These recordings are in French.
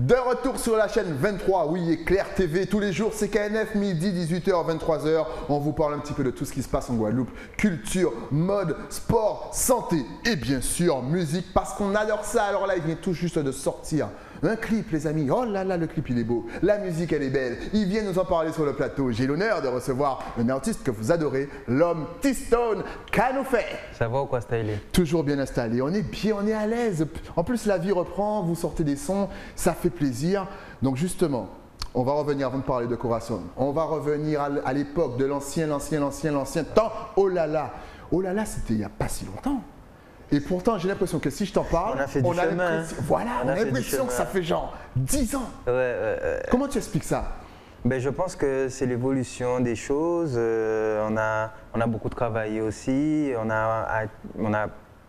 De retour sur la chaîne 23, oui, Éclair TV, tous les jours, c'est KNF, midi, 18h, 23h. On vous parle un petit peu de tout ce qui se passe en Guadeloupe. Culture, mode, sport, santé et bien sûr musique, parce qu'on adore ça. Alors là, il vient tout juste de sortir un clip, les amis. Oh là là, le clip, il est beau. La musique, elle est belle. Il vient nous en parler sur le plateau. J'ai l'honneur de recevoir un artiste que vous adorez, l'homme T-Stone. Qu'a nous fait? Ça va ou quoi, Stylé? Toujours bien installé. On est bien, on est à l'aise. En plus, la vie reprend, vous sortez des sons, ça fait plaisir. Donc justement, on va revenir avant de parler de Corazon. On va revenir à l'époque de l'ancien temps. Oh là là, c'était il n'y a pas si longtemps. Et pourtant, j'ai l'impression que si je t'en parle, on a fait du chemin. Voilà, on a l'impression que ça fait genre 10 ans. Ouais. Comment tu expliques ça? Ben, je pense que c'est l'évolution des choses. On a beaucoup travaillé aussi. On a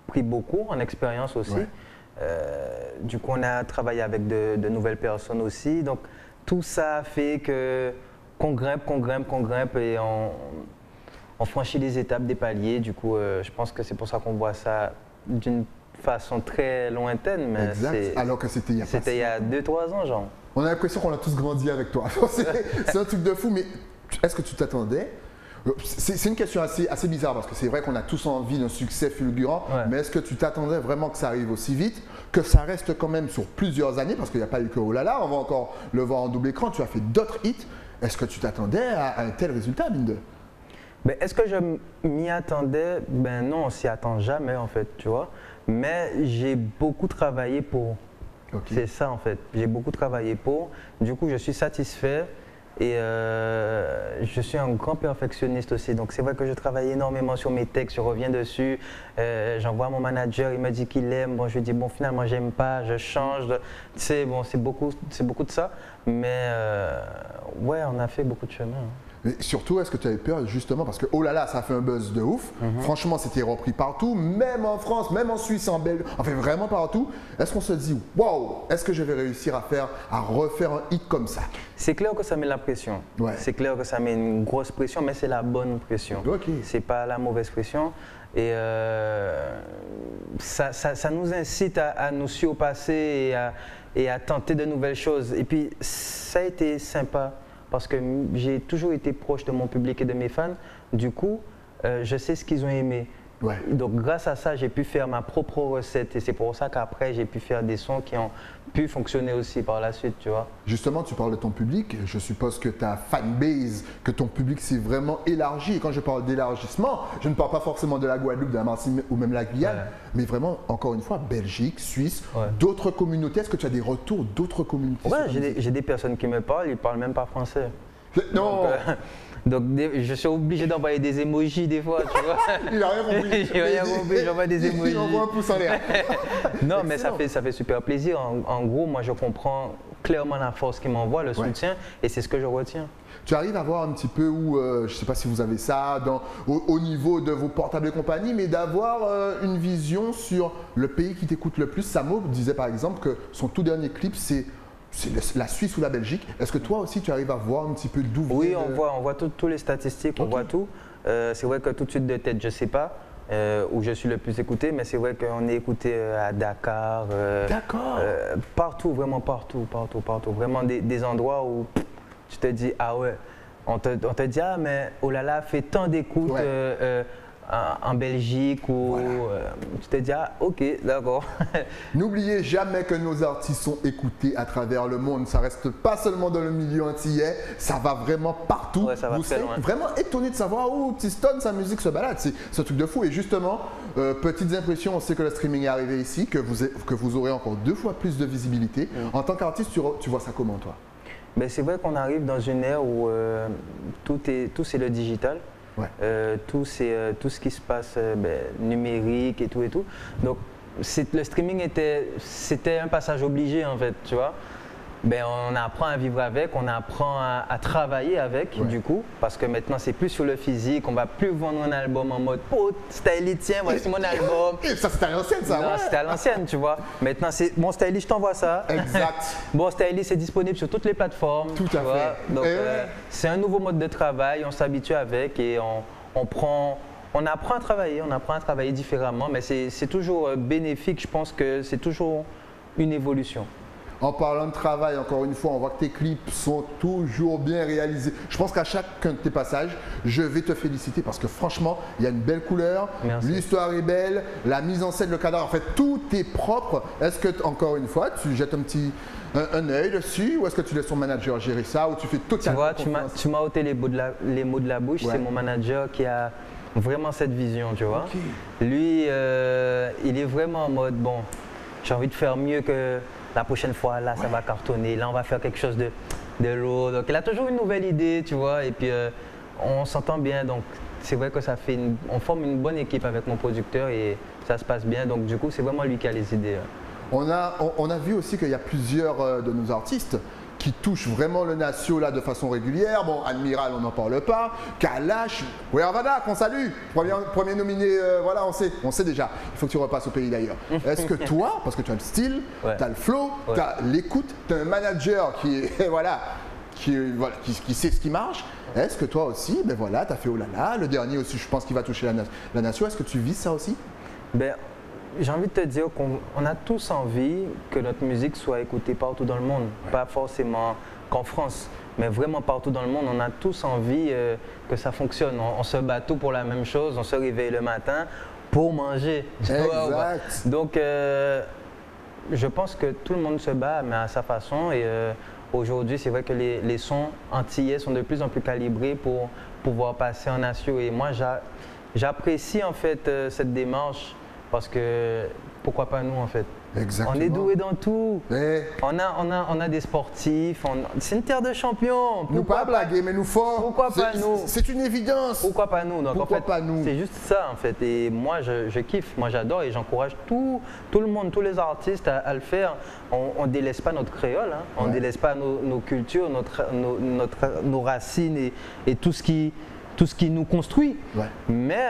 pris beaucoup en expérience aussi. Ouais. Du coup, on a travaillé avec de nouvelles personnes aussi. Donc, tout ça fait qu'on grimpe et on franchit des étapes, des paliers. Du coup, je pense que c'est pour ça qu'on voit ça d'une façon très lointaine. Mais exact, alors que c'était il y a 2-3 ans, genre. On a l'impression qu'on a tous grandi avec toi. C'est un truc de fou, mais est-ce que tu t'attendais? C'est une question assez bizarre parce que c'est vrai qu'on a tous envie d'un succès fulgurant, Ouais. mais est-ce que tu t'attendais vraiment que ça arrive aussi vite, que ça reste quand même sur plusieurs années, parce qu'il n'y a pas eu que Oh là là, on va encore le voir en double écran, tu as fait d'autres hits. Est-ce que tu t'attendais à un tel résultat, mine de? Ben, est-ce que je m'y attendais? Ben non, on s'y attend jamais en fait, tu vois. Mais j'ai beaucoup travaillé pour. Okay. C'est ça en fait. J'ai beaucoup travaillé pour. Du coup, je suis satisfait et je suis un grand perfectionniste aussi. Donc c'est vrai que je travaille énormément sur mes textes, je reviens dessus. J'envoie à mon manager, il me dit qu'il aime. Bon, je lui dis bon, finalement j'aime pas, je change. Tu sais, bon, c'est beaucoup de ça. Mais ouais, on a fait beaucoup de chemin. Mais surtout, est-ce que tu avais peur justement parce que Oh là là, ça a fait un buzz de ouf. Franchement, c'était repris partout, même en France, même en Suisse, en Belgique, enfin vraiment partout. Est-ce qu'on se dit waouh, est-ce que je vais réussir à refaire un hit comme ça? C'est clair que ça met la pression. Ouais. C'est clair que ça met une grosse pression, mais c'est la bonne pression. Okay. C'est pas la mauvaise pression. Et ça nous incite à nous surpasser et à tenter de nouvelles choses. Et puis, ça a été sympa. Parce que j'ai toujours été proche de mon public et de mes fans. Du coup, je sais ce qu'ils ont aimé. Ouais. Donc, grâce à ça, j'ai pu faire ma propre recette. Et c'est pour ça qu'après, j'ai pu faire des sons qui ont pu fonctionner aussi par la suite, tu vois. Justement, tu parles de ton public. Je suppose que ta fanbase, que ton public s'est vraiment élargi. Et quand je parle d'élargissement, je ne parle pas forcément de la Guadeloupe, de la Martinique ou même la Guyane, ouais. Mais vraiment, encore une fois, Belgique, Suisse, ouais. D'autres communautés. Est-ce que tu as des retours d'autres communautés? Ouais, j'ai des personnes qui me parlent, ils ne parlent même pas français. Non. Donc, je suis obligé d'envoyer des emojis des fois, tu vois. Il n'a rien compris. J'ai rien compris, j'envoie des emojis. Il envoie un pouce en l'air. Non, mais ça fait super plaisir. En gros, moi, je comprends clairement la force qu'il m'envoie, le soutien, et c'est ce que je retiens. Tu arrives à voir un petit peu où, je ne sais pas si vous avez ça au niveau de vos portables et compagnie, mais d'avoir une vision sur le pays qui t'écoute le plus. Samo disait par exemple que son tout dernier clip, c'est la Suisse ou la Belgique. Est-ce que toi aussi tu arrives à voir un petit peu d'où vient? Oui, on voit tous les statistiques, on voit tout. C'est vrai que tout de suite de tête, je ne sais pas où je suis le plus écouté, mais c'est vrai qu'on est écouté à Dakar. D'accord. Partout, vraiment partout. Vraiment des endroits où tu te dis, ah ouais, on te dit, ah mais Oh là là fait tant d'écoutes en Belgique ou tu te dis, ah ok, d'accord. N'oubliez jamais que nos artistes sont écoutés à travers le monde. Ça reste pas seulement dans le milieu antillais, ça va vraiment partout. Ouais, ça va vous serez vraiment étonné de savoir où T-Stone, sa musique se balade. C'est un truc de fou. Et justement, petites impressions, on sait que le streaming est arrivé ici, que vous aurez encore 2 fois plus de visibilité. En tant qu'artiste, tu vois ça comment toi? Ben, c'est vrai qu'on arrive dans une ère où tout c'est le digital. Ouais. Tout ce qui se passe numérique et tout. Donc le streaming c'était un passage obligé en fait, tu vois. Ben, on apprend à vivre avec, on apprend à travailler avec du coup, parce que maintenant c'est plus sur le physique, on va plus vendre un album en mode oh Styly tiens voici mon album. Ça c'était à l'ancienne ça. Non, c'était à l'ancienne tu vois. Maintenant c'est bon Styly je t'envoie ça. Exact. Bon Styly c'est disponible sur toutes les plateformes. Tout à fait. Donc c'est un nouveau mode de travail, on s'habitue avec et on apprend à travailler différemment, mais c'est toujours bénéfique, je pense que c'est toujours une évolution. En parlant de travail, encore une fois, on voit que tes clips sont toujours bien réalisés. Je pense qu'à chacun de tes passages, je vais te féliciter parce que franchement, il y a une belle couleur, l'histoire est belle, la mise en scène, le cadre, en fait, tout est propre. Est-ce que, encore une fois, tu jettes un œil dessus ou est-ce que tu laisses ton manager gérer ça ou tu fais totalement confiance? Tu m'as ôté les mots de la bouche, c'est mon manager qui a vraiment cette vision, tu vois. Lui, il est vraiment en mode, bon, j'ai envie de faire mieux que la prochaine fois, là, ça va cartonner, là, on va faire quelque chose de lourd. Donc, il a toujours une nouvelle idée, tu vois, et puis on s'entend bien, donc c'est vrai que on forme une bonne équipe avec mon producteur et ça se passe bien, donc du coup, c'est vraiment lui qui a les idées. On a vu aussi qu'il y a plusieurs de nos artistes qui touchent vraiment le Natio là de façon régulière. Bon, Admiral, on n'en parle pas. Kalash, Wervada, qu'on salue. Premier nominé, voilà, on sait déjà. Il faut que tu repasses au pays d'ailleurs. Est-ce que toi, parce que tu as le style, tu as le flow, tu as l'écoute, tu as un manager qui sait ce qui marche, est-ce que toi aussi, ben voilà, tu as fait Oh là là, le dernier aussi, je pense qu'il va toucher la Natio. Est-ce que tu vises ça aussi? J'ai envie de te dire qu'on a tous envie que notre musique soit écoutée partout dans le monde, pas forcément qu'en France, mais vraiment partout dans le monde. On a tous envie que ça fonctionne. On se bat tout pour la même chose, on se réveille le matin pour manger. Exact. Donc, je pense que tout le monde se bat, mais à sa façon. Et aujourd'hui, c'est vrai que les sons antillais sont de plus en plus calibrés pour pouvoir passer en Natio. Et moi, j'apprécie en fait cette démarche. Parce que pourquoi pas nous en fait? Exactement. On est doué dans tout. On a des sportifs. C'est une terre de champions. Nous pas blaguer, mais nous forts. Pourquoi pas nous? C'est une évidence. Pourquoi pas nous? Donc, pourquoi en fait, pas nous? C'est juste ça en fait. Et moi je kiffe, moi j'adore et j'encourage tout le monde, tous les artistes à le faire. On ne délaisse pas notre créole, hein. On ne délaisse pas nos cultures, nos racines et tout ce qui nous construit. Mais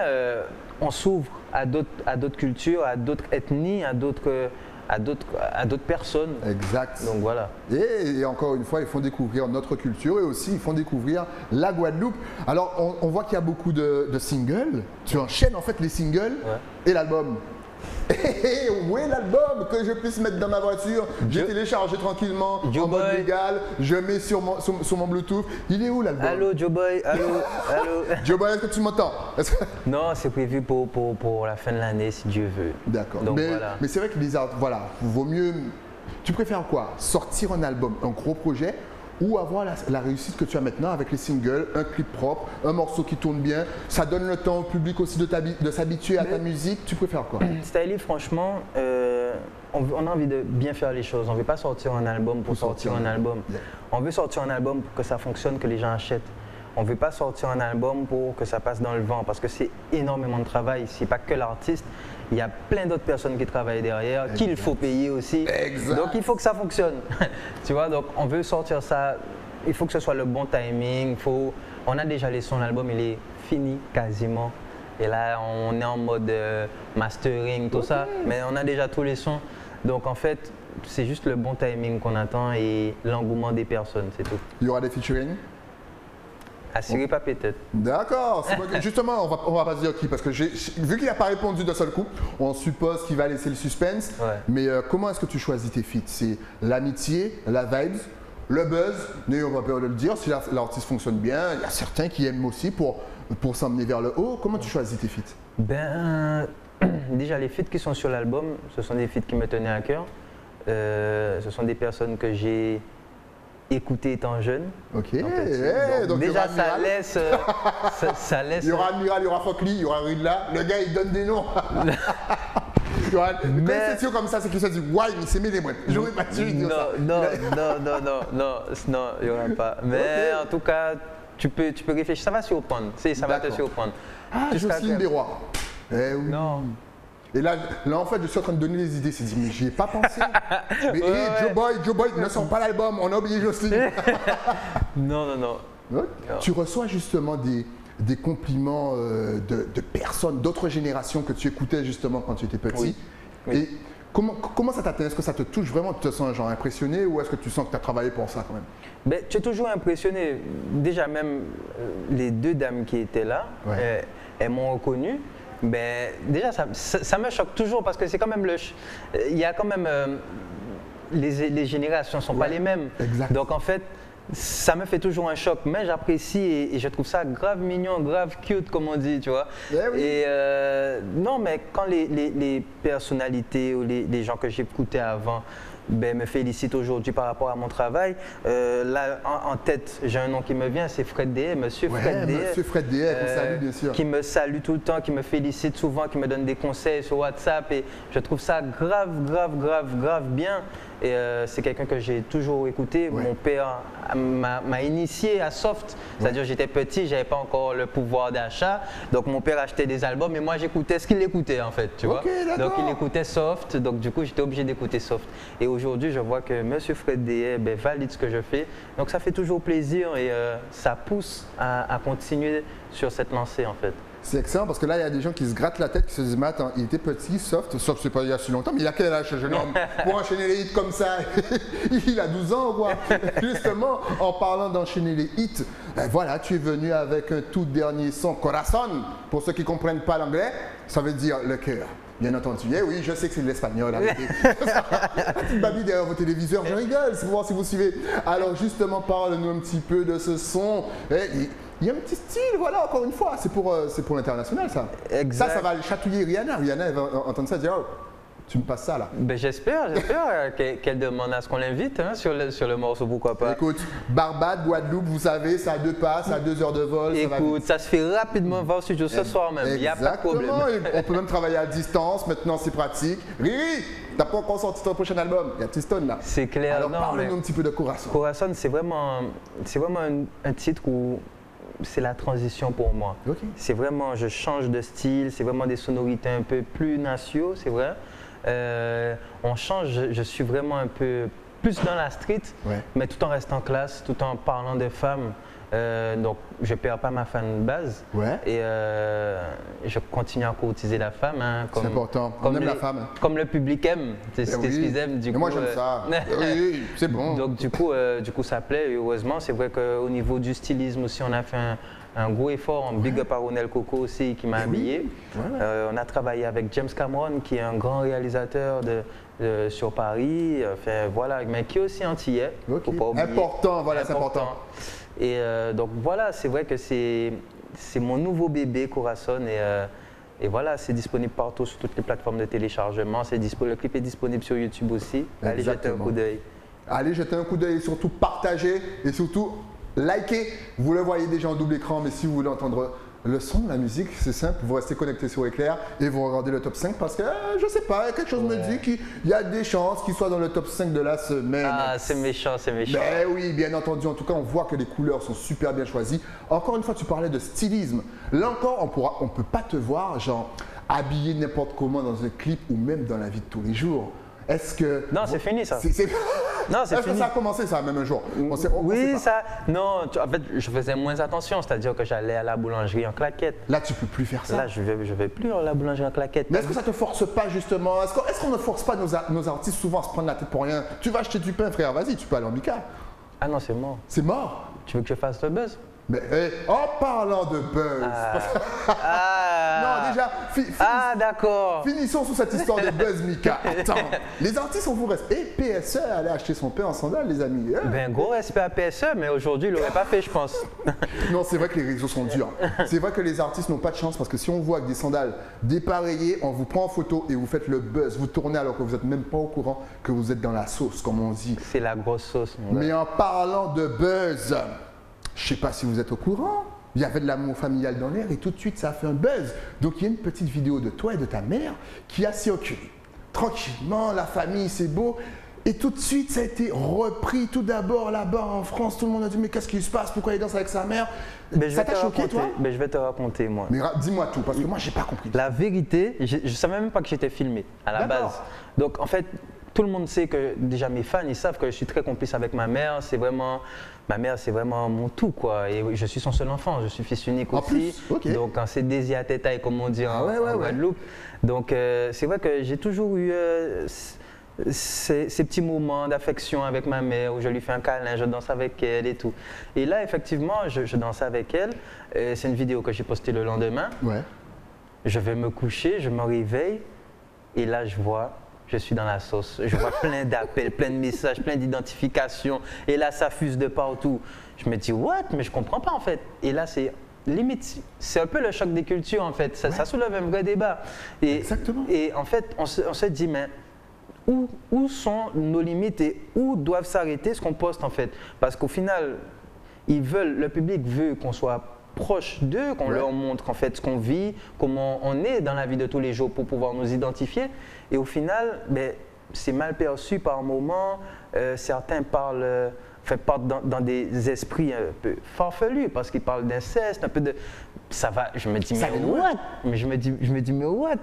on s'ouvre à d'autres cultures, à d'autres ethnies, à d'autres personnes. Exact. Donc voilà. Et encore une fois, ils font découvrir notre culture et aussi ils font découvrir la Guadeloupe. Alors, on voit qu'il y a beaucoup de singles. Tu enchaînes en fait les singles et l'album. Où est l'album que je puisse mettre dans ma voiture? J'ai téléchargé tranquillement en mode légal, je mets sur mon Bluetooth. Il est où l'album? Allô Joe Boy, allô. Joe Boy, est-ce que tu m'entends? Non, c'est prévu pour la fin de l'année si Dieu veut. D'accord. Mais c'est vrai que les artistes, voilà, vaut mieux. Tu préfères quoi? Sortir un album, un gros projet, ou avoir la réussite que tu as maintenant avec les singles, un clip propre, un morceau qui tourne bien, ça donne le temps au public aussi de s'habituer à ta musique, tu préfères quoi? Stylie, franchement, on a envie de bien faire les choses, on ne veut pas sortir un album pour sortir un album. On veut sortir un album pour que ça fonctionne, que les gens achètent. On ne veut pas sortir un album pour que ça passe dans le vent parce que c'est énormément de travail, c'est pas que l'artiste. Il y a plein d'autres personnes qui travaillent derrière, qu'il faut payer aussi. Exact. Donc il faut que ça fonctionne. Tu vois, donc on veut sortir ça, il faut que ce soit le bon timing. On a déjà les sons, l'album il est fini quasiment. Et là on est en mode mastering, tout ça, mais on a déjà tous les sons. Donc en fait, c'est juste le bon timing qu'on attend et l'engouement des personnes, c'est tout. Il y aura des featuring? Assurez pas peut-être. D'accord. Justement, on va pas se dire qui, parce que vu qu'il n'a pas répondu d'un seul coup, on suppose qu'il va laisser le suspense. Mais comment est-ce que tu choisis tes feats? C'est l'amitié, la vibes, le buzz, n'ayons pas peur de le dire, si l'artiste fonctionne bien, il y a certains qui aiment aussi pour s'emmener vers le haut. Comment tu choisis tes feats? Déjà les feats qui sont sur l'album, ce sont des feats qui me tenaient à cœur. Ce sont des personnes que j'ai écouté étant jeune. Ok. Donc déjà ça laisse, Il y aura Admiral, il y aura Fokli, il y aura Ridla. Le gars il donne des noms. Quand c'est sûr comme ça, c'est qu'il se dit ouais, il s'est mis des mouettes. J'aurais pas dû dire ça. Non, il n'y aura pas. Mais en tout cas, tu peux réfléchir. Ça va surprendre. Ça va te surprendre. Ah, Jocelyne Desrois. Oui. Non. Et là, en fait, je suis en train de donner des idées. C'est dit, mais j'y ai pas pensé. Mais Joe Boy, ne sort pas l'album. On a oublié Jocelyne. Non. Tu reçois justement des compliments de personnes, d'autres générations que tu écoutais justement quand tu étais petit. Oui. Et comment ça t'atteint? Est-ce que ça te touche vraiment? Tu te sens genre impressionné ou est-ce que tu sens que tu as travaillé pour ça quand même? Tu es toujours impressionné. Déjà, même les deux dames qui étaient là, elles m'ont reconnu. Déjà, ça me choque toujours parce que c'est quand même il y a quand même les générations ne sont pas les mêmes. Exact. Donc en fait, ça me fait toujours un choc, mais j'apprécie et je trouve ça grave mignon, grave cute, comme on dit, tu vois. Oui. Et non, mais quand les personnalités ou les gens que j'écoutais avant me félicitent aujourd'hui par rapport à mon travail, là, en tête, j'ai un nom qui me vient, c'est Fred Dehaye, Monsieur Fred Dehaye. Monsieur Fred Dehaye, qu'on salue bien sûr. Qui me salue tout le temps, qui me félicite souvent, qui me donne des conseils sur WhatsApp et je trouve ça grave bien. Et c'est quelqu'un que j'ai toujours écouté. Mon père m'a initié à Soft, c'est-à-dire j'étais petit, j'avais pas encore le pouvoir d'achat, donc mon père achetait des albums et moi j'écoutais ce qu'il écoutait en fait, tu vois. Donc il écoutait Soft, donc du coup j'étais obligé d'écouter Soft. Et aujourd'hui je vois que Monsieur Fred Dehaye valide ce que je fais, donc ça fait toujours plaisir et ça pousse à continuer sur cette lancée en fait. C'est excellent parce que là, il y a des gens qui se grattent la tête, qui se disent, mais attends, il était petit, Soft, c'est pas il y a si longtemps, mais il a quel âge ce jeune homme pour enchaîner les hits comme ça? Il a 12 ans ou quoi? Justement, en parlant d'enchaîner les hits, voilà, tu es venu avec un tout dernier son, Corazon. Pour ceux qui ne comprennent pas l'anglais, ça veut dire le cœur. Bien entendu. Eh oui, je sais que c'est de l'espagnol. La petite babie derrière vos téléviseurs, je rigole, c'est pour voir si vous suivez. Alors justement, parle-nous un petit peu de ce son. Il y a un petit style, voilà, encore une fois, c'est pour l'international ça. Exact. Ça va chatouiller Rihanna. Rihanna, elle va entendre ça et dire, oh, tu me passes ça là. J'espère qu'elle demande à ce qu'on l'invite hein, sur le morceau, pourquoi pas. Écoute, Barbade, Guadeloupe, vous savez, ça a 2 pas, ça a 2 heures de vol. Écoute, ça se fait rapidement, va au studio ce soir même, il n'y a pas de problème. On peut même travailler à distance, maintenant c'est pratique. Riri, t'as pas encore sorti ton prochain album, il y a T-Stone là. C'est clair. Alors parle-nous un petit peu de Corazon. Corazon, c'est vraiment un titre où c'est la transition pour moi. C'est vraiment, je change de style, c'est vraiment des sonorités un peu plus nationaux, c'est vrai. On change, je suis vraiment un peu plus dans la street, mais tout en restant classe, tout en parlant de femmes. Donc je ne perds pas ma fan base et je continue à courtiser la femme. Hein, c'est important, on aime la femme. Comme le public aime, c'est ce qu'ils aiment. Du coup, moi j'aime ça, oui, c'est bon. Donc du coup ça plaît, heureusement. C'est vrai qu'au niveau du stylisme aussi, on a fait un gros effort, en big up à Ronel Coco aussi qui m'a habillé. On a travaillé avec James Cameron qui est un grand réalisateur sur Paris, enfin, voilà, mais qui est aussi antillais. Faut pas oublier. Important, voilà, c'est important. Et donc voilà, c'est vrai que c'est mon nouveau bébé Corazon et voilà, c'est disponible partout sur toutes les plateformes de téléchargement. Le clip est disponible sur YouTube aussi. Allez jeter un coup d'œil. Allez jeter un coup d'œil et surtout partagez et surtout likez. Vous le voyez déjà en double écran, mais si vous voulez entendre le son, la musique, c'est simple, vous restez connecté sur Éclair et vous regardez le top 5 parce que, je sais pas, quelque chose me dit qu'il y a des chances qu'il soit dans le top 5 de la semaine. Ah, c'est méchant, c'est méchant. Mais oui, bien entendu, en tout cas, on voit que les couleurs sont super bien choisies. Encore une fois, tu parlais de stylisme. Là encore, on peut pas te voir, genre, habillé n'importe comment dans un clip ou même dans la vie de tous les jours. Est-ce que... Non, c'est fini ça. Non, c'est fini. Est-ce que ça a commencé ça, même un jour? Oui, ça... Non, en fait, je faisais moins attention, c'est-à-dire que j'allais à la boulangerie en claquette. Là, tu peux plus faire ça. Là, je vais plus à la boulangerie en claquette. Mais est-ce que ça te force pas, justement? Est-ce qu'on ne force pas nos artistes souvent à se prendre la tête pour rien? Tu vas acheter du pain, frère, vas-y, tu peux aller en Bika. Ah non, c'est mort. C'est mort? Tu veux que je fasse le buzz? Mais en parlant de buzz, non déjà, d'accord. Finissons sur cette histoire de buzz, Mika. Attends, les artistes on vous respect. Et PSE allait acheter son pain en sandales, les amis. Ben gros respect à PSE, mais aujourd'hui il l'aurait pas fait, je pense. Non, c'est vrai que les réseaux sont durs. C'est vrai que les artistes n'ont pas de chance parce que si on voit avec des sandales dépareillées, on vous prend en photo et vous faites le buzz, vous tournez alors que vous n'êtes même pas au courant que vous êtes dans la sauce, comme on dit. C'est la grosse sauce. Mais en parlant de buzz, je ne sais pas si vous êtes au courant, il y avait de l'amour familial dans l'air et tout de suite ça a fait un buzz. Donc il y a une petite vidéo de toi et de ta mère qui a circulé. Tranquillement, la famille, c'est beau. Et tout de suite ça a été repris tout d'abord là-bas en France. Tout le monde a dit mais qu'est-ce qui se passe? Pourquoi il danse avec sa mère? Ça t'a choqué toi? Mais je vais te raconter moi. Mais dis-moi tout parce que moi j'ai pas compris. La vérité, je ne savais même pas que j'étais filmé à la base. Donc en fait, tout le monde sait que, déjà mes fans, ils savent que je suis très complice avec ma mère. Ma mère, c'est vraiment mon tout, quoi. Et je suis son seul enfant, je suis fils unique aussi. Donc, c'est Désir à tête comme on dit en Guadeloupe. Donc, c'est vrai que j'ai toujours eu ces petits moments d'affection avec ma mère où je lui fais un câlin, je danse avec elle et tout. Et là, effectivement, je danse avec elle. C'est une vidéo que j'ai postée le lendemain. Je vais me coucher, je me réveille et là, je vois je suis dans la sauce. Je vois plein d'appels, plein de messages, plein d'identifications. Et là, ça fuse de partout. Je me dis, what? Mais je comprends pas en fait. Et là, c'est limite, c'est un peu le choc des cultures en fait. Ça soulève un vrai débat. Exactement. Et en fait, on se dit, mais où sont nos limites et où doivent s'arrêter ce qu'on poste en fait? Parce qu'au final, le public veut qu'on soit proche d'eux, qu'on leur montre en fait ce qu'on vit, comment on est dans la vie de tous les jours pour pouvoir nous identifier. Et au final, c'est mal perçu par moments. Certains partent dans des esprits un peu farfelus parce qu'ils parlent d'inceste, un peu de... Ça va, je me dis, mais what? Mais je me dis, mais what?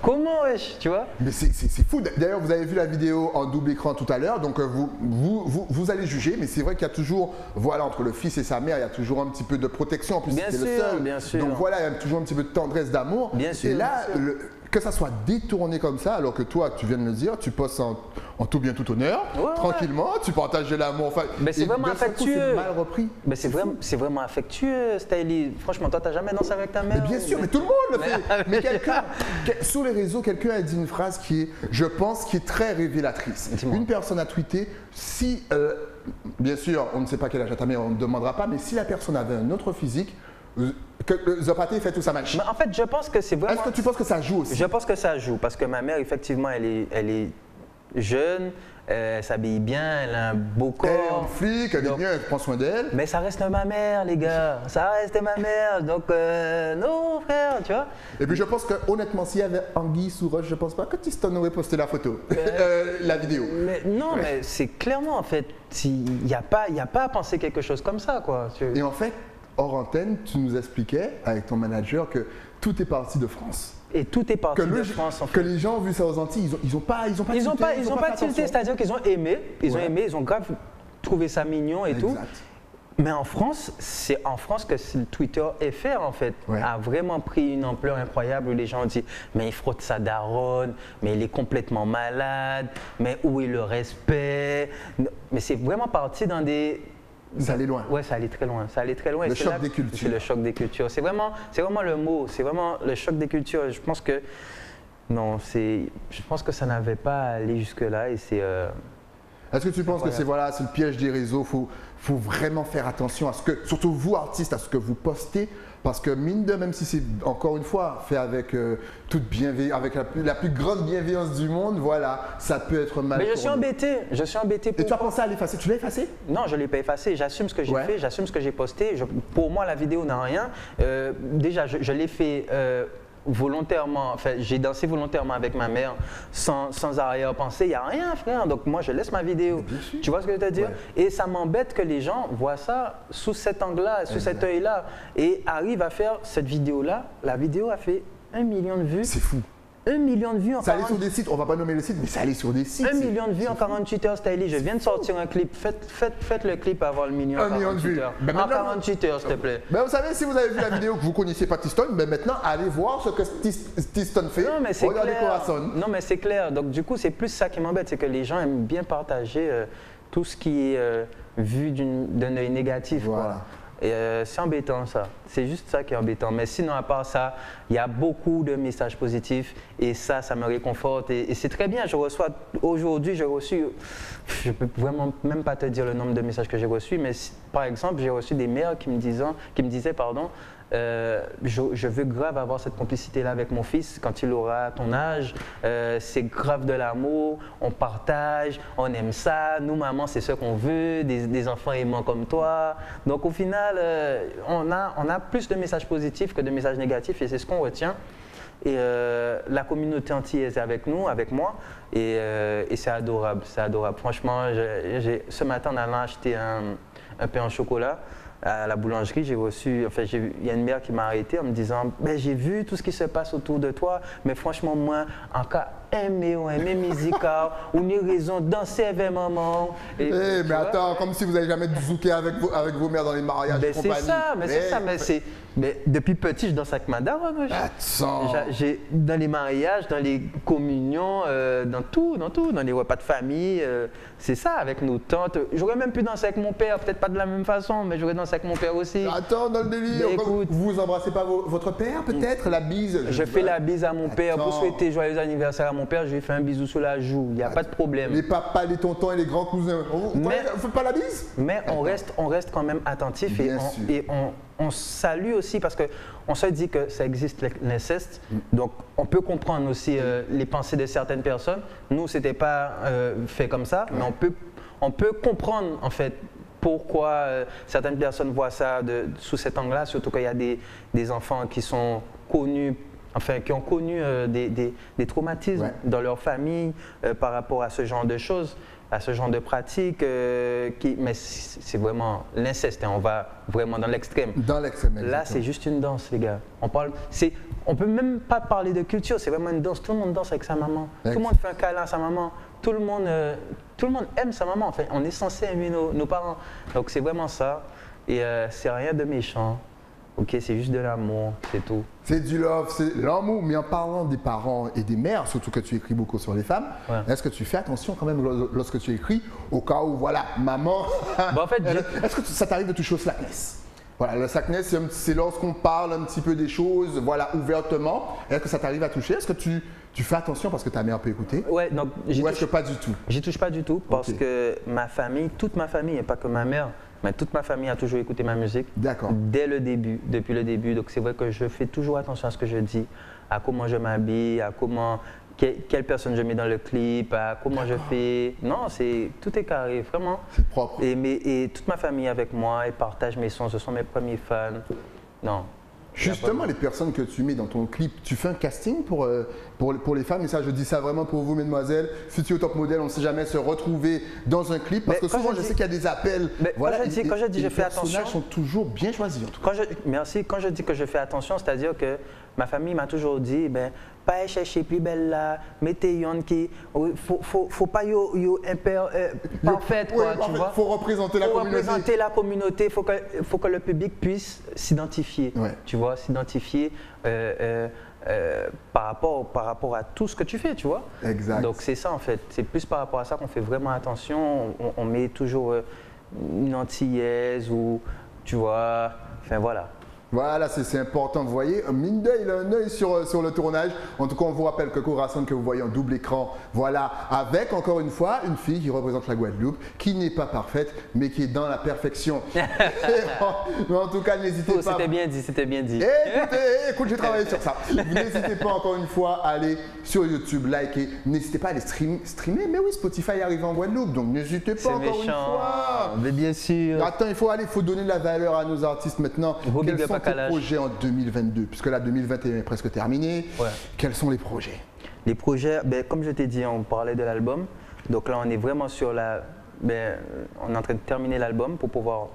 Comment, tu vois? Mais c'est fou. D'ailleurs, vous avez vu la vidéo en double écran tout à l'heure, donc vous allez juger, mais c'est vrai qu'il y a toujours, voilà, entre le fils et sa mère, il y a toujours un petit peu de protection. En plus, c'est le seul. Bien sûr. Donc voilà, il y a toujours un petit peu de tendresse, d'amour. Bien sûr. Et là, que ça soit détourné comme ça, alors que toi, tu viens de le dire, tu postes en tout bien tout honneur, tranquillement, tu partages de l'amour. Enfin, c'est vraiment affectueux. C'est mal repris. C'est vraiment affectueux, Stylie. Franchement, toi, t'as jamais dansé avec ta mère? Mais bien sûr, mais tout le monde le fait. Mais sur les réseaux, quelqu'un a dit une phrase qui est, je pense, qui est très révélatrice. Une personne a tweeté, si, bien sûr, on ne sait pas quel âge a ta mère, on ne demandera pas, mais si la personne avait un autre physique, que Zapaté fait tout ça match. En fait, je pense que c'est vraiment... Est-ce que tu penses que ça joue aussi? Je pense que ça joue, parce que ma mère, effectivement, elle est jeune, elle s'habille bien, elle a un beau corps. Elle est en flic, elle est bien, elle prend soin d'elle. Mais ça reste ma mère, les gars. Ça reste ma mère. Donc, non, frère, tu vois. Et puis, je pense que, honnêtement, s'il y avait Anguille sous roche, je pense pas que Tiston aurait posté la photo, la vidéo. Mais c'est clairement, en fait, il n'y a pas à penser quelque chose comme ça, quoi. Et en fait, hors antenne, tu nous expliquais, avec ton manager, que tout est parti de France. Et tout est parti de France, en fait. Que les gens ont vu ça aux Antilles, ils ont pas tilté, c'est-à-dire qu'ils ont aimé, ils ont grave trouvé ça mignon et tout. Mais en France, c'est en France que le Twitter FR, en fait, a vraiment pris une ampleur incroyable où les gens ont dit « mais il frotte sa daronne, mais il est complètement malade, mais où est le respect ?» Mais c'est vraiment parti dans des... Ça allait loin. Ouais, ça allait très loin. Ça allait très loin. Le choc des cultures. C'est le choc des cultures. C'est vraiment le mot. C'est vraiment le choc des cultures. Je pense que je pense que ça n'avait pas à aller jusque là et c'est. Est-ce que tu penses que c'est le piège des réseaux? Faut vraiment faire attention à ce que, surtout vous artistes, à ce que vous postez, parce que mine de, même si c'est encore une fois fait avec toute bienveillance, avec la plus grande bienveillance du monde, voilà, ça peut être mal. Mais je suis embêté. Et tu as pensé à l'effacer? Tu l'as effacé? Non, je ne l'ai pas effacé. J'assume ce que j'ai fait, j'assume ce que j'ai posté. Pour moi, la vidéo n'a rien. Déjà, je l'ai fait. Volontairement, enfin, j'ai dansé volontairement avec ma mère sans arrière-pensée, il n'y a rien, frère. Donc moi, je laisse ma vidéo. Tu vois ce que je veux te dire? Et ça m'embête que les gens voient ça sous cet angle-là, sous cet œil-là, et arrivent à faire cette vidéo-là. La vidéo a fait 1 million de vues. C'est fou. 1 million de vues en 48 heures. Ça allait sur des sites, on va pas nommer le site, mais ça allait sur des sites. 1 million de vues en 48 heures, Stylie. Je viens de sortir un clip. Faites le clip avant le million. 1 million de vues. En 48 heures, s'il te plaît. Ben vous savez, si vous avez vu la vidéo que vous ne connaissiez pas Tiston, ben maintenant, allez voir ce que Tiston fait. Non, mais c'est clair. Non, mais c'est clair. Donc, du coup, c'est plus ça qui m'embête. C'est que les gens aiment bien partager tout ce qui est vu d'un œil négatif. Voilà. Quoi. Et c'est embêtant ça, c'est juste ça qui est embêtant. Mais sinon, à part ça, il y a beaucoup de messages positifs et ça me réconforte. Et c'est très bien, aujourd'hui, j'ai reçu, je peux vraiment même pas te dire le nombre de messages que j'ai reçus, mais par exemple, j'ai reçu des mères qui me disaient, pardon, je veux grave avoir cette complicité-là avec mon fils quand il aura ton âge. C'est grave de l'amour, on partage, on aime ça. Nous, maman, c'est ce qu'on veut, des enfants aimants comme toi. Donc, au final, on a plus de messages positifs que de messages négatifs et c'est ce qu'on retient. Et la communauté antillaise est avec nous, avec moi, et c'est adorable, c'est adorable. Franchement, ce matin, en allant acheter un pain au chocolat, à la boulangerie, j'ai reçu, enfin, il y a une mère qui m'a arrêté en me disant ben, j'ai vu tout ce qui se passe autour de toi, mais franchement, moi, en cas aimer musical, on a raison de danser avec maman. Mais attends, comme si vous n'avez jamais zouké avec vos mères dans les mariages et compagnie. C'est ça, mais depuis petit, je danse avec ma daronne. Dans les mariages, dans les communions, dans tout, dans les repas de famille, c'est ça, avec nos tantes. J'aurais même pu danser avec mon père, peut-être pas de la même façon, mais j'aurais dansé avec mon père aussi. Attends, dans le délire, écoute, vous embrassez pas votre père, peut-être, la bise? Je fais la bise à mon père pour souhaiter joyeux anniversaire à mon mon père, je lui fais un bisou sur la joue, il n'y a pas de problème. Les papas, les tontons et les grands cousins, on ne fait pas la bise? Mais on reste quand même attentif et on salue aussi parce qu'on se dit que ça existe l'inceste, donc on peut comprendre aussi les pensées de certaines personnes. Nous, ce n'était pas fait comme ça, mais on peut comprendre en fait pourquoi certaines personnes voient ça sous cet angle-là, surtout qu'il y a des enfants qui sont connus, enfin qui ont connu des traumatismes dans leur famille par rapport à ce genre de choses, à ce genre de pratiques. Mais c'est vraiment l'inceste, hein, on va vraiment dans l'extrême. Dans l'extrême. Là, c'est juste une danse, les gars. On peut même pas parler de culture, c'est vraiment une danse. Tout le monde danse avec sa maman. Tout le monde fait un câlin à sa maman. Tout le monde aime sa maman. Enfin, on est censé aimer nos parents. Donc c'est vraiment ça. Et c'est rien de méchant. Ok, c'est juste de l'amour, c'est tout. C'est du love, c'est l'amour. Mais en parlant des parents et des mères, surtout que tu écris beaucoup sur les femmes, est-ce que tu fais attention quand même lorsque tu écris, au cas où, voilà, maman. En fait, est-ce que ça t'arrive de toucher au slackness? Voilà, le slackness, c'est lorsqu'on parle un petit peu des choses, voilà, ouvertement. Est-ce que ça t'arrive à toucher? Est-ce que tu fais attention parce que ta mère peut écouter? Ouais, donc ou est-ce que pas du tout? J'y touche pas du tout parce que ma famille, toute ma famille, et pas que ma mère, mais toute ma famille a toujours écouté ma musique. D'accord. Dès le début, depuis le début. Donc c'est vrai que je fais toujours attention à ce que je dis, à comment je m'habille, à quelle personne je mets dans le clip, à comment je fais. Non, tout est carré, vraiment. C'est propre. Et toute ma famille avec moi, elle partage mes sons, ce sont mes premiers fans. Non. Justement, les personnes que tu mets dans ton clip, tu fais un casting pour les femmes, et ça, je dis ça vraiment pour vous, mesdemoiselles, futurs top modèles, on ne sait jamais se retrouver dans un clip, parce que souvent, je sais qu'il y a des appels. Voilà, quand je dis je fais attention. Les personnages sont toujours bien choisis, en tout cas. Merci. Quand je dis que je fais attention, c'est-à-dire que ma famille m'a toujours dit, pas chercher plus belle là, mettez yon qui, faut pas yo parfaite quoi, tu vois. Faut représenter la communauté. Faut représenter la communauté, faut que le public puisse s'identifier, tu vois, s'identifier par rapport à tout ce que tu fais, tu vois. Exact. Donc c'est ça en fait, c'est plus par rapport à ça qu'on fait vraiment attention. On met toujours une antillaise ou tu vois, enfin voilà. Voilà, c'est important, vous voyez, Minda, il a un œil sur le tournage. En tout cas, on vous rappelle que Corazon, que vous voyez en double écran, voilà, avec encore une fois une fille qui représente la Guadeloupe, qui n'est pas parfaite, mais qui est dans la perfection. Mais en tout cas, n'hésitez pas. C'était bien dit, c'était bien dit. Écoute, j'ai travaillé sur ça. N'hésitez pas encore une fois à aller sur YouTube, liker. N'hésitez pas à aller streamer. Mais oui, Spotify arrive en Guadeloupe, donc n'hésitez pas encore une fois. Mais bien sûr. Attends, il faut donner de la valeur à nos artistes maintenant. Quels sont tes projets en 2022? Puisque là, 2021 est presque terminé. Quels sont les projets? Les projets, comme je t'ai dit, on parlait de l'album. Donc là, on est vraiment sur on est en train de terminer l'album pour pouvoir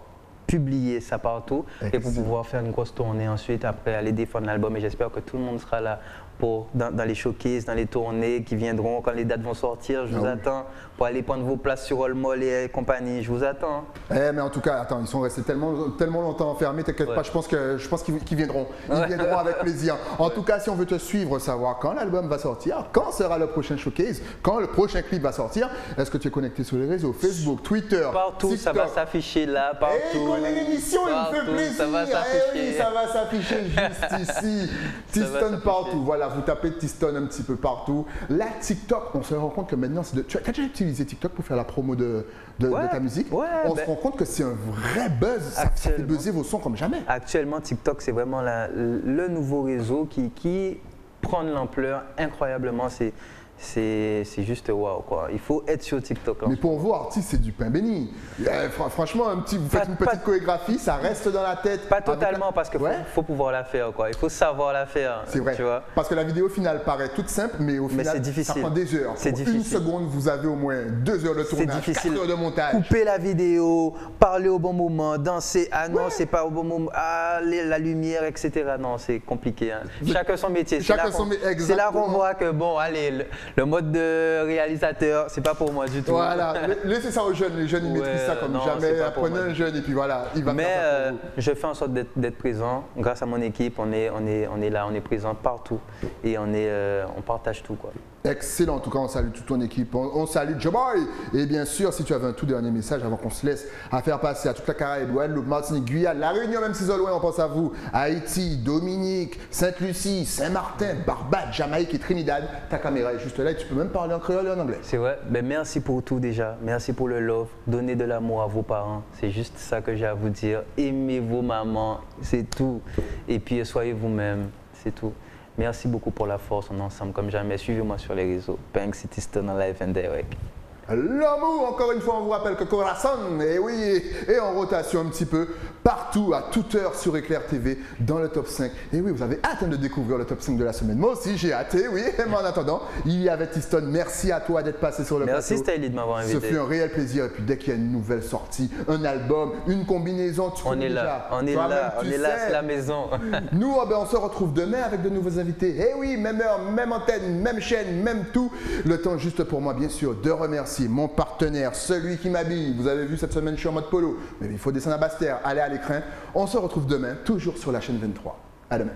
publier ça partout. Excellent. Et pour pouvoir faire une grosse tournée ensuite, après aller défendre l'album. Et j'espère que tout le monde sera là dans les showcases, dans les tournées qui viendront, quand les dates vont sortir. Je vous attends pour aller prendre vos places sur All Mall et compagnie. Je vous attends. Mais en tout cas, attends, ils sont restés tellement longtemps enfermés, t'inquiète pas, je pense qu'ils viendront. Ils viendront avec plaisir. En tout cas, si on veut te suivre, savoir quand l'album va sortir, quand sera le prochain showcase, quand le prochain clip va sortir, est-ce que tu es connecté sur les réseaux, Facebook, Twitter, partout, TikTok. Ça va s'afficher là, partout. Et quand l'émission, il me fait plaisir. Ça va s'afficher. Oui, ça va s'afficher juste ici. Tiston partout, voilà. Vous tapez Tiston un petit peu partout. Là, TikTok, on se rend compte que maintenant, tu as déjà utilisé TikTok pour faire la promo de ta musique? On se rend compte que c'est un vrai buzz. Ça fait buzzer vos sons comme jamais. Actuellement, TikTok, c'est vraiment le nouveau réseau qui prend de l'ampleur incroyablement. C'est juste waouh quoi. Il faut être sur TikTok. Mais pour vous, artistes, c'est du pain béni. Franchement, vous faites une petite chorégraphie, ça reste dans la tête. Pas totalement, parce qu'il faut pouvoir la faire quoi. Il faut savoir la faire. C'est vrai. Tu vois? Parce que la vidéo finale paraît toute simple, mais au final, ça prend des heures. C'est difficile. Une seconde, vous avez au moins 2 heures de tournage, 4 heures de montage. Couper la vidéo, parler au bon moment, danser. Ah non, c'est pas au bon moment. Ah, la lumière, etc. Non, c'est compliqué. Hein. Chacun son métier. C'est là qu'on voit que bon, allez. Le mode de réalisateur, c'est pas pour moi du tout. Voilà, laissez ça aux jeunes. Les jeunes, ils maîtrisent ça comme jamais. Apprenez un jeune et puis voilà, il va faire ça pour vous. Je fais en sorte d'être présent. Grâce à mon équipe, on est là, on est présent partout et on partage tout quoi. Excellent, en tout cas on salue toute ton équipe, on salue Joe Boy. Et bien sûr, si tu avais un tout dernier message avant qu'on se laisse à faire passer à toute la Caraïbe, Guadeloupe, Martinique, Guyane, La Réunion, même si c'est loin, on pense à vous, Haïti, Dominique, Sainte-Lucie, Saint-Martin, Barbade, Jamaïque et Trinidad, ta caméra est juste là et tu peux même parler en créole et en anglais. C'est vrai, ben, merci pour tout déjà, merci pour le love, donnez de l'amour à vos parents, c'est juste ça que j'ai à vous dire, aimez vos mamans, c'est tout, et puis soyez vous-même, c'est tout. Merci beaucoup pour la force, on est ensemble comme jamais. Suivez-moi sur les réseaux. Pink City Stone Live and Direct. L'amour, encore une fois, on vous rappelle que Corazon, et oui, est en rotation un petit peu partout, à toute heure sur Éclair TV, dans le top 5. Et oui, vous avez hâte de découvrir le top 5 de la semaine. Moi aussi, j'ai hâte, oui. Mais en attendant, il y avait Tiston. Merci à toi d'être passé sur le plateau. Merci Stylie de m'avoir invité. Ce fut un réel plaisir. Et puis dès qu'il y a une nouvelle sortie, un album, une combinaison, tu on est là, on est là, c'est la maison. Nous, on se retrouve demain avec de nouveaux invités. Et oui, même heure, même antenne, même chaîne, même tout. Le temps juste pour moi, bien sûr, de remercier mon partenaire, celui qui m'habille. Vous avez vu cette semaine, je suis en mode polo. Mais il faut descendre à Basse-Terre, aller à l'écran. On se retrouve demain, toujours sur la chaîne 23. À demain.